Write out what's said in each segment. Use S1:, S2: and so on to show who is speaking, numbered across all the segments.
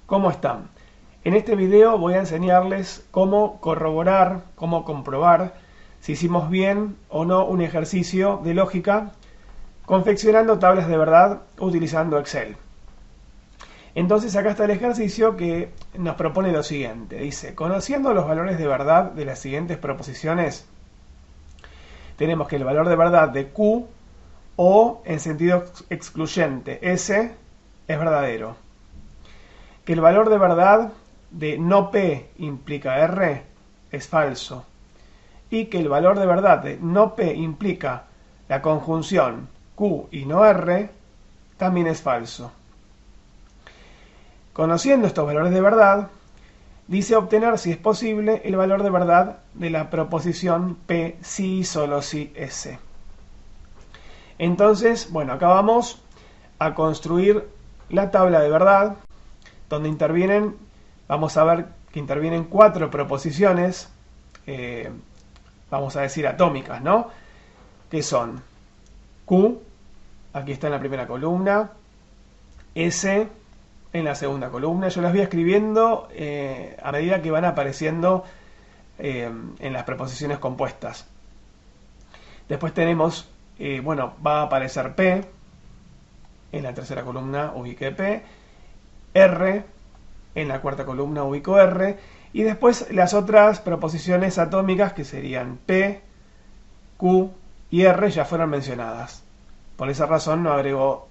S1: ¿Cómo están? En este video voy a enseñarles cómo corroborar, cómo comprobar si hicimos bien o no un ejercicio de lógica confeccionando tablas de verdad utilizando Excel. Entonces acá está el ejercicio que nos propone lo siguiente. Dice, conociendo los valores de verdad de las siguientes proposiciones, tenemos que el valor de verdad de Q o en sentido excluyente S es verdadero. Que el valor de verdad de no P implica R es falso. Y que el valor de verdad de no P implica la conjunción Q y no R también es falso. Conociendo estos valores de verdad, dice obtener, si es posible, el valor de verdad de la proposición P si y solo si S. Entonces, bueno, acá vamos a construir la tabla de verdad, donde intervienen, vamos a ver que intervienen 4 proposiciones, vamos a decir atómicas, ¿no? Que son Q, aquí está en la primera columna, S en la segunda columna. Yo las voy escribiendo a medida que van apareciendo en las proposiciones compuestas. Después tenemos, bueno, va a aparecer P, en la tercera columna ubiqué P, R, en la cuarta columna ubico R, y después las otras proposiciones atómicas que serían P, Q y R ya fueron mencionadas. Por esa razón no agrego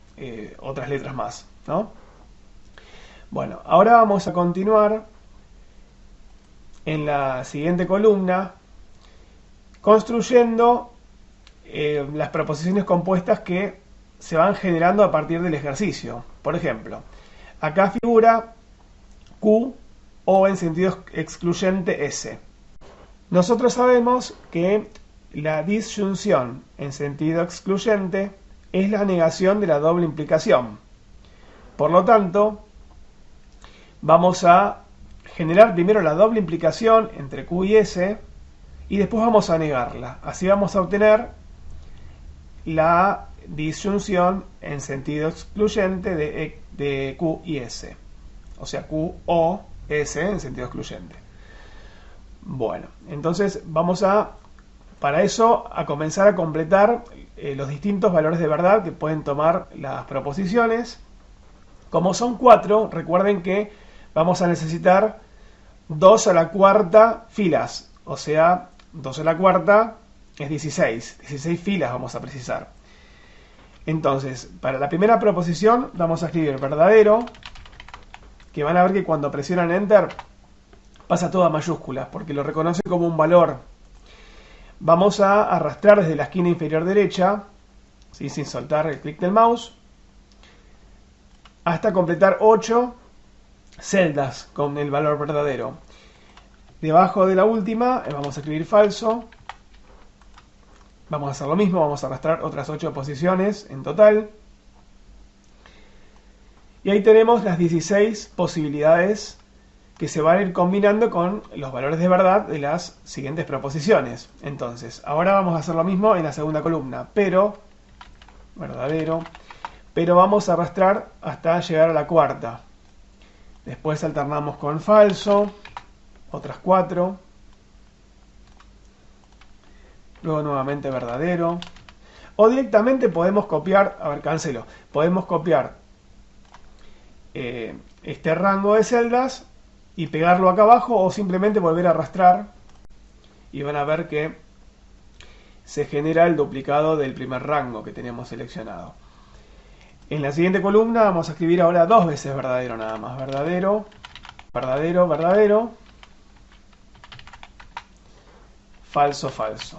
S1: otras letras más, ¿no? Bueno, ahora vamos a continuar en la siguiente columna construyendo las proposiciones compuestas que se van generando a partir del ejercicio. Por ejemplo, acá figura Q o en sentido excluyente S. Nosotros sabemos que la disyunción en sentido excluyente es la negación de la doble implicación. Por lo tanto, vamos a generar primero la doble implicación entre Q y S y después vamos a negarla. Así vamos a obtener la disyunción en sentido excluyente de Q y S. O sea, Q o S en sentido excluyente. Bueno, entonces vamos para eso, a comenzar a completar los distintos valores de verdad que pueden tomar las proposiciones. Como son 4, recuerden que vamos a necesitar 2 a la cuarta filas. O sea, 2 a la cuarta es 16. 16 filas vamos a precisar. Entonces, para la primera proposición vamos a escribir verdadero, que van a ver que cuando presionan Enter pasa todo a mayúsculas, porque lo reconoce como un valor. Vamos a arrastrar desde la esquina inferior derecha, ¿sí? Sin soltar el clic del mouse, hasta completar 8 celdas con el valor verdadero. Debajo de la última vamos a escribir falso. Vamos a hacer lo mismo, vamos a arrastrar otras 8 posiciones en total. Y ahí tenemos las 16 posibilidades que se van a ir combinando con los valores de verdad de las siguientes proposiciones. Entonces, ahora vamos a hacer lo mismo en la segunda columna, pero, verdadero, pero vamos a arrastrar hasta llegar a la cuarta. Después alternamos con falso, otras 4. Luego nuevamente verdadero. O directamente podemos copiar, a ver, cancelo. Podemos copiar este rango de celdas y pegarlo acá abajo o simplemente volver a arrastrar. Y van a ver que se genera el duplicado del primer rango que teníamos seleccionado. En la siguiente columna vamos a escribir ahora 2 veces verdadero nada más. Verdadero, verdadero, verdadero. Falso, falso.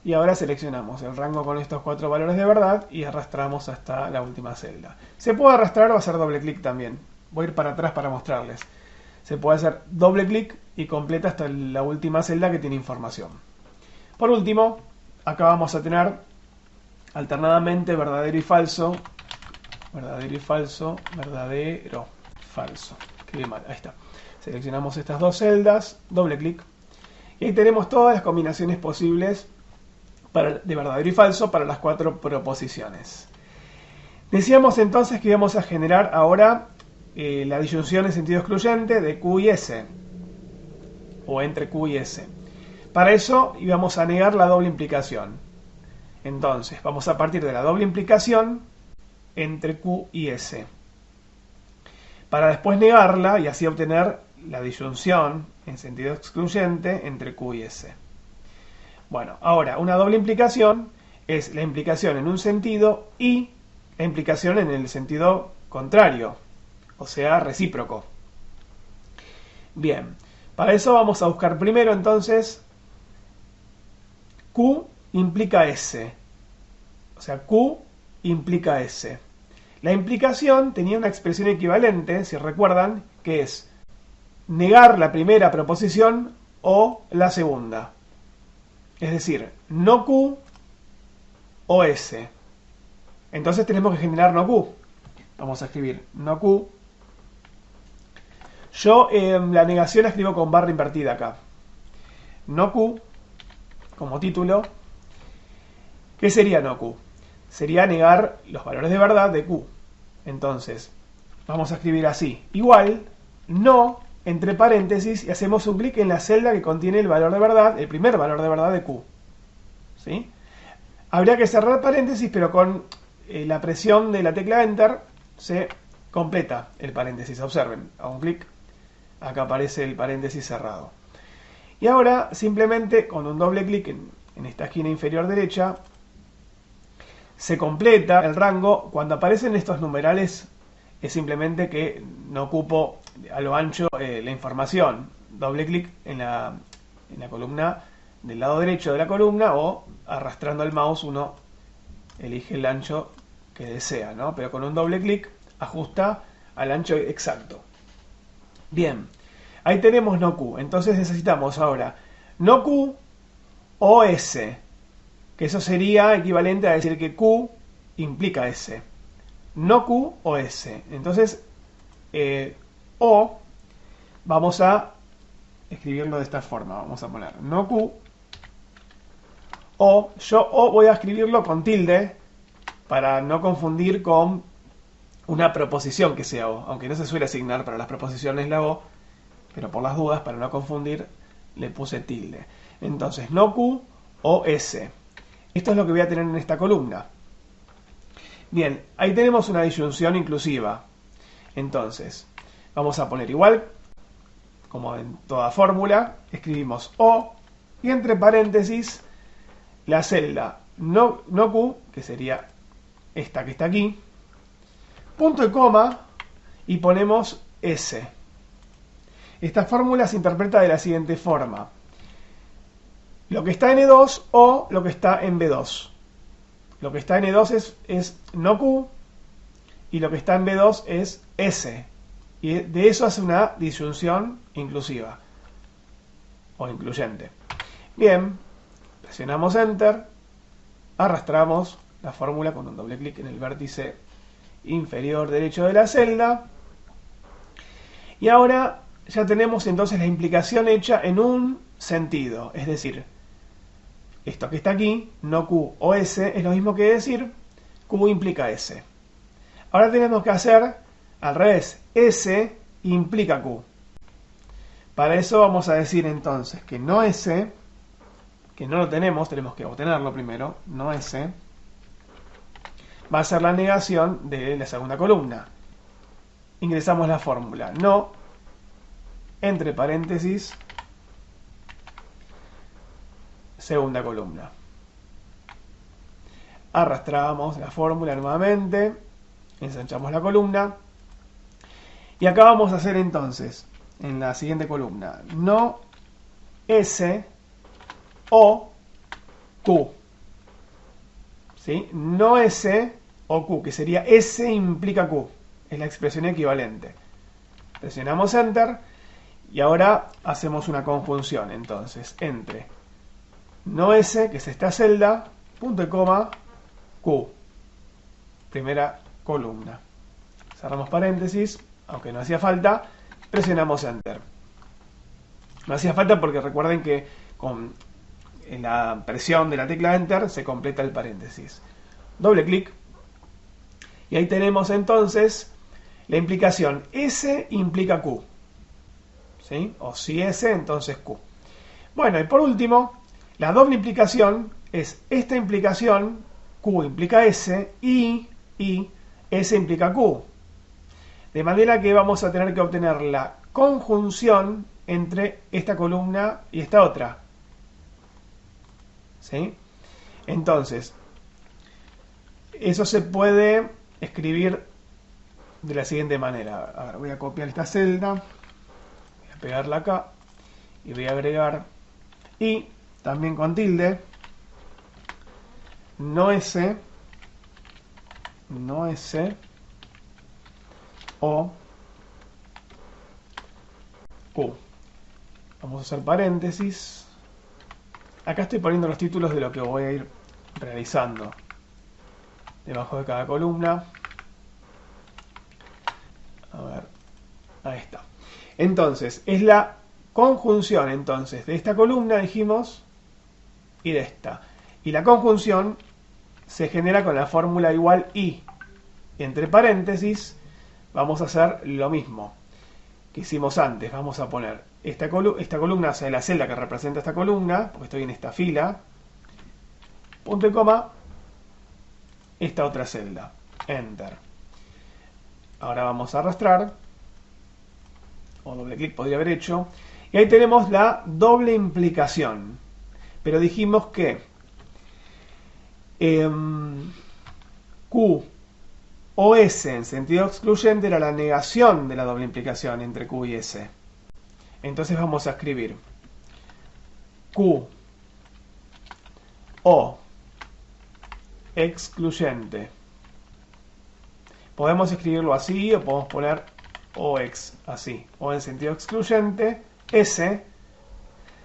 S1: Y ahora seleccionamos el rango con estos 4 valores de verdad y arrastramos hasta la última celda. Se puede arrastrar o hacer doble clic también. Voy a ir para atrás para mostrarles. Se puede hacer doble clic y completa hasta la última celda que tiene información. Por último, acá vamos a tener alternadamente verdadero y falso. Verdadero y falso. Verdadero, falso. Escribí mal, ahí está. Seleccionamos estas 2 celdas, doble clic. Y ahí tenemos todas las combinaciones posibles de verdadero y falso para las 4 proposiciones. Decíamos entonces que íbamos a generar ahora la disyunción en sentido excluyente de Q y S, o entre Q y S. Para eso íbamos a negar la doble implicación. Entonces, vamos a partir de la doble implicación entre Q y S, para después negarla y así obtener la disyunción en sentido excluyente entre Q y S. Bueno, ahora, una doble implicación es la implicación en un sentido y la implicación en el sentido contrario, o sea, recíproco. Bien, para eso vamos a buscar primero entonces Q implica S, o sea, Q implica S. La implicación tenía una expresión equivalente, si recuerdan, que es negar la primera proposición o la segunda. Es decir, no Q o S. Entonces tenemos que generar no Q. Vamos a escribir no Q. Yo la negación la escribo con barra invertida acá. No Q, como título. ¿Qué sería no Q? Sería negar los valores de verdad de Q. Entonces, vamos a escribir así. Igual, no, entre paréntesis, y hacemos un clic en la celda que contiene el valor de verdad, el primer valor de verdad de Q. ¿Sí? Habría que cerrar paréntesis, pero con la presión de la tecla Enter se completa el paréntesis. Observen, hago un clic, acá aparece el paréntesis cerrado. Y ahora, simplemente con un doble clic en esta esquina inferior derecha, se completa el rango. Cuando aparecen estos numerales es simplemente que no ocupo a lo ancho la información. Doble clic en la columna del lado derecho de la columna, o arrastrando el mouse uno elige el ancho que desea, ¿no? Pero con un doble clic ajusta al ancho exacto. Bien, ahí tenemos no Q. Entonces necesitamos ahora no Q o S, que eso sería equivalente a decir que Q implica S. No Q o S. Entonces, O, vamos a escribirlo de esta forma. Vamos a poner no Q o. Yo O voy a escribirlo con tilde para no confundir con una proposición que sea O. Aunque no se suele asignar para las proposiciones la O, pero por las dudas, para no confundir, le puse tilde. Entonces, no Q o S. Esto es lo que voy a tener en esta columna. Bien, ahí tenemos una disyunción inclusiva. Entonces, vamos a poner igual, como en toda fórmula, escribimos O, y entre paréntesis, la celda no Q, que sería esta que está aquí, punto y coma, y ponemos S. Esta fórmula se interpreta de la siguiente forma: lo que está en E2 o lo que está en B2. Lo que está en E2 es no Q, y lo que está en B2 es S. Y de eso hace una disyunción inclusiva o incluyente. Bien, presionamos Enter, arrastramos la fórmula con un doble clic en el vértice inferior derecho de la celda, y ahora ya tenemos entonces la implicación hecha en un sentido, es decir, esto que está aquí, no Q o S, es lo mismo que decir Q implica S. Ahora tenemos que hacer al revés, S implica Q. Para eso vamos a decir entonces que no S, que no lo tenemos que obtenerlo primero, no S, va a ser la negación de la segunda columna. Ingresamos la fórmula, no, entre paréntesis, segunda columna. Arrastramos la fórmula nuevamente, ensanchamos la columna, y acá vamos a hacer entonces, en la siguiente columna, no S o Q. ¿Sí? No S o Q, que sería S implica Q. Es la expresión equivalente. Presionamos Enter y ahora hacemos una conjunción entonces entre no S, que es esta celda, punto y coma, Q. Primera columna. Cerramos paréntesis, aunque no hacía falta, presionamos Enter. No hacía falta porque recuerden que con la presión de la tecla Enter se completa el paréntesis. Doble clic Y ahí tenemos entonces la implicación S implica Q. ¿Sí? O si S, entonces Q. Bueno, y por último, la doble implicación es esta implicación, Q implica S, y S implica Q. De manera que vamos a tener que obtener la conjunción entre esta columna y esta otra. ¿Sí? Entonces, eso se puede escribir de la siguiente manera. A ver, voy a copiar esta celda, voy a pegarla acá y voy a agregar y también con tilde, no S o Q. Vamos a hacer paréntesis. Acá estoy poniendo los títulos de lo que voy a ir realizando debajo de cada columna. A ver, ahí está. Entonces, es la conjunción entonces de esta columna, dijimos, y de esta. Y la conjunción se genera con la fórmula igual y. Entre paréntesis vamos a hacer lo mismo que hicimos antes. Vamos a poner esta columna, o sea, la celda que representa esta columna, porque estoy en esta fila, punto y coma, esta otra celda. Enter. Ahora vamos a arrastrar, o doble clic podría haber hecho, y ahí tenemos la doble implicación. Pero dijimos que Q o S en sentido excluyente era la negación de la doble implicación entre Q y S. Entonces vamos a escribir Q o excluyente. Podemos escribirlo así o podemos poner OX así. O en sentido excluyente, S,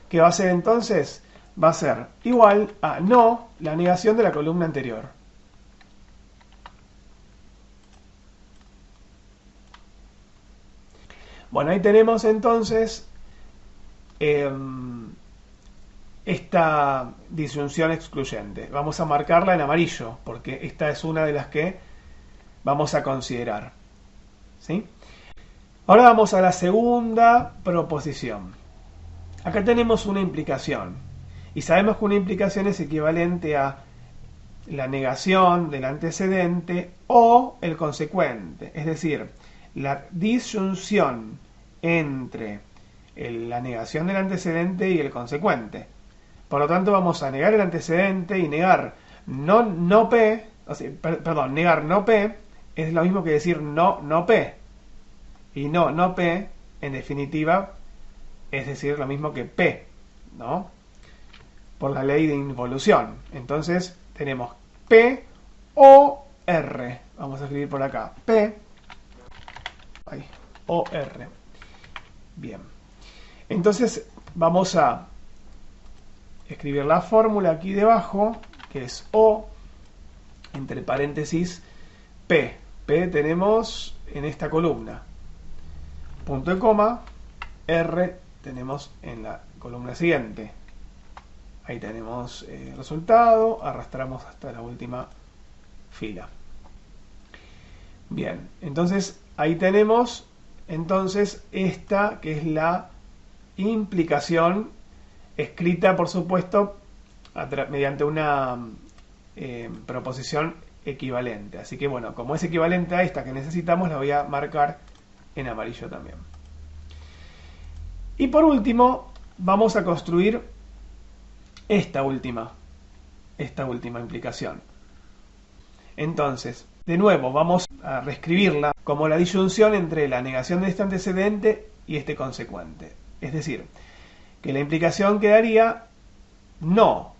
S1: que va a ser entonces, va a ser igual a no la negación de la columna anterior. Bueno, ahí tenemos entonces esta disyunción excluyente. Vamos a marcarla en amarillo, porque esta es una de las que vamos a considerar. ¿Sí? Ahora vamos a la segunda proposición. Acá tenemos una implicación. Y sabemos que una implicación es equivalente a la negación del antecedente o el consecuente. Es decir, la disyunción entre la negación del antecedente y el consecuente. Por lo tanto, vamos a negar el antecedente y negar no P, o sea, negar no P es lo mismo que decir no P. Y no P, en definitiva, es decir, lo mismo que P, ¿no? Por la ley de involución. Entonces, tenemos P o R. Vamos a escribir por acá. P o R. Bien. Entonces, vamos a escribir la fórmula aquí debajo, que es O, entre paréntesis, P. P tenemos en esta columna. Punto y coma, R tenemos en la columna siguiente. Ahí tenemos el resultado, arrastramos hasta la última fila. Bien, entonces ahí tenemos entonces esta que es la implicación escrita, por supuesto, mediante una proposición equivalente. Así que bueno, como es equivalente a esta que necesitamos, la voy a marcar en amarillo también. Y por último, vamos a construir esta última implicación. Entonces, de nuevo, vamos a reescribirla como la disyunción entre la negación de este antecedente y este consecuente. Es decir, que la implicación quedaría no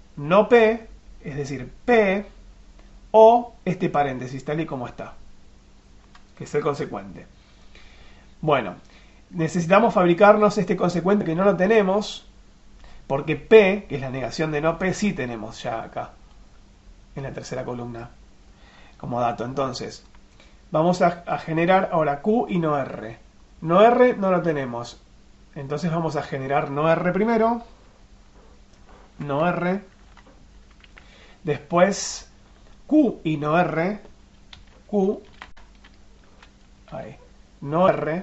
S1: P, es decir, P, o este paréntesis, tal y como está, que es el consecuente. Bueno, necesitamos fabricarnos este consecuente que no lo tenemos, porque P, que es la negación de no P, sí tenemos ya acá, en la tercera columna, como dato. Entonces, vamos a generar ahora Q y no R. No R no lo tenemos. Entonces vamos a generar no R primero. No R. Después Q y no R. Q Ahí. No R.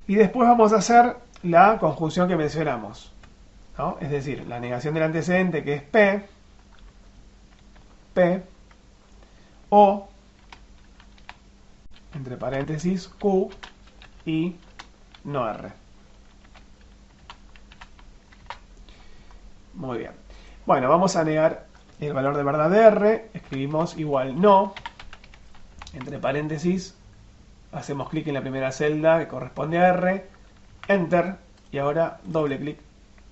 S1: Y después vamos a hacer la conjunción que mencionamos, ¿no? Es decir, la negación del antecedente, que es P, o, entre paréntesis, Q y no R. Muy bien. Bueno, vamos a negar el valor de verdad de R. Escribimos igual no, entre paréntesis, hacemos clic en la primera celda que corresponde a R, Enter, y ahora doble clic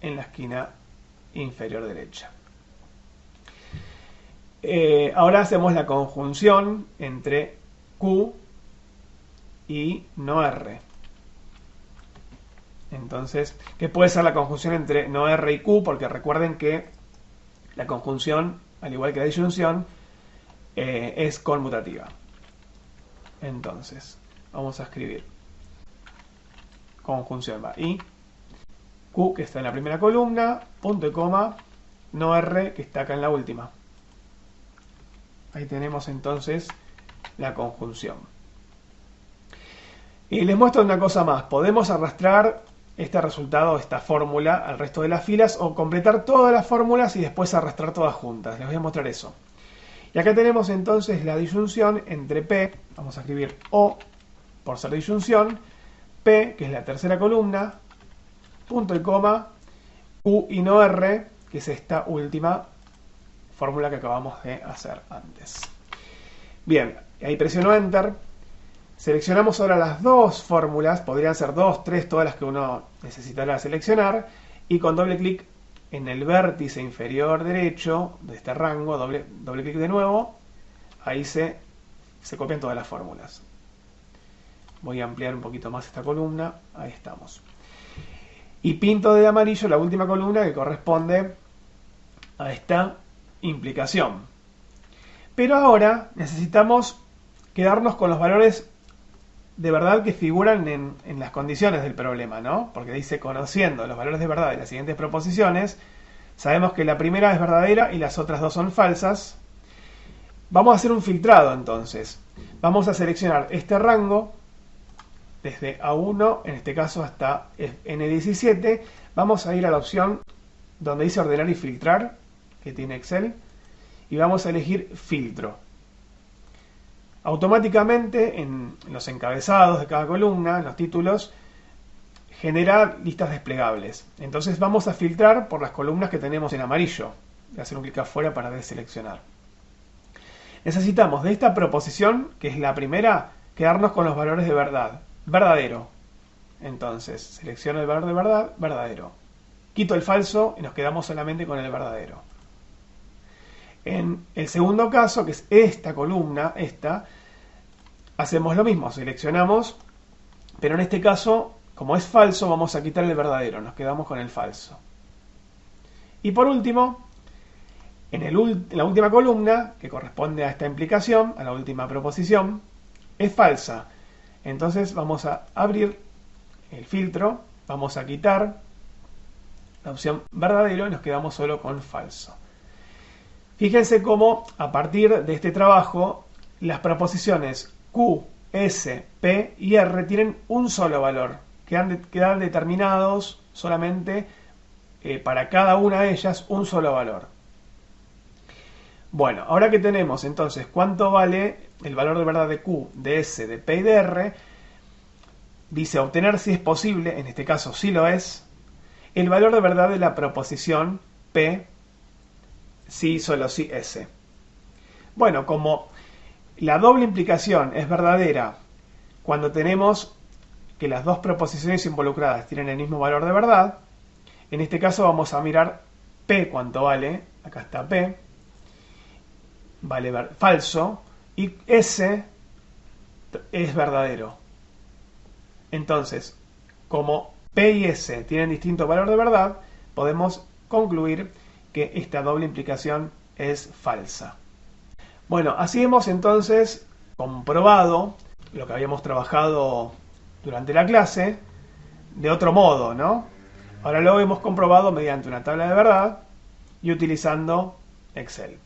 S1: en la esquina inferior derecha. Ahora hacemos la conjunción entre Q y no R. Entonces, ¿qué puede ser la conjunción entre no R y Q? Porque recuerden que la conjunción, al igual que la disyunción, es conmutativa. Entonces, vamos a escribir conjunción y Q, que está en la primera columna, punto y coma, no R, que está acá en la última. Ahí tenemos entonces la conjunción. Y les muestro una cosa más. Podemos arrastrar este resultado, esta fórmula, al resto de las filas o completar todas las fórmulas y después arrastrar todas juntas. Les voy a mostrar eso. Y acá tenemos entonces la disyunción entre P, vamos a escribir O por ser disyunción, P, que es la tercera columna, punto y coma, Q y no R, que es esta última fórmula que acabamos de hacer antes. Bien, ahí presiono Enter. Seleccionamos ahora las dos fórmulas, podrían ser 2, 3, todas las que uno necesitará seleccionar, y con doble clic en el vértice inferior derecho de este rango, doble clic de nuevo, ahí se copian todas las fórmulas. Voy a ampliar un poquito más esta columna, ahí estamos. Y pinto de amarillo la última columna que corresponde a esta implicación. Pero ahora necesitamos quedarnos con los valores de verdad que figuran en las condiciones del problema, ¿no? Porque dice, conociendo los valores de verdad de las siguientes proposiciones, sabemos que la primera es verdadera y las otras dos son falsas. Vamos a hacer un filtrado entonces. Vamos a seleccionar este rango, desde A1, en este caso hasta N17. Vamos a ir a la opción donde dice ordenar y filtrar, que tiene Excel, y vamos a elegir filtro. Automáticamente en los encabezados de cada columna, en los títulos, genera listas desplegables. Entonces vamos a filtrar por las columnas que tenemos en amarillo. Voy a hacer un clic afuera para deseleccionar. Necesitamos de esta proposición, que es la primera, quedarnos con los valores de verdad. Verdadero. Entonces, selecciono el valor de verdad, verdadero. Quito el falso y nos quedamos solamente con el verdadero. En el segundo caso, que es esta columna, hacemos lo mismo, seleccionamos, pero en este caso, como es falso, vamos a quitar el verdadero, nos quedamos con el falso. Y por último, en la última columna, que corresponde a esta implicación, a la última proposición, es falsa. Entonces vamos a abrir el filtro, vamos a quitar la opción verdadero y nos quedamos solo con falso. Fíjense cómo a partir de este trabajo las proposiciones Q, S, P y R tienen un solo valor. Quedan determinados solamente para cada una de ellas un solo valor. Bueno, ahora que tenemos entonces cuánto vale el valor de verdad de Q, de S, de P y de R, dice obtener si es posible, en este caso sí lo es, el valor de verdad de la proposición P, sí, solo sí, S. Bueno, como la doble implicación es verdadera cuando tenemos que las dos proposiciones involucradas tienen el mismo valor de verdad, en este caso vamos a mirar P cuánto vale, acá está P, vale falso, y S es verdadero. Entonces, como P y S tienen distinto valor de verdad, podemos concluir que esta doble implicación es falsa. Bueno, así hemos entonces comprobado lo que habíamos trabajado durante la clase de otro modo, ¿no? Ahora lo hemos comprobado mediante una tabla de verdad y utilizando Excel.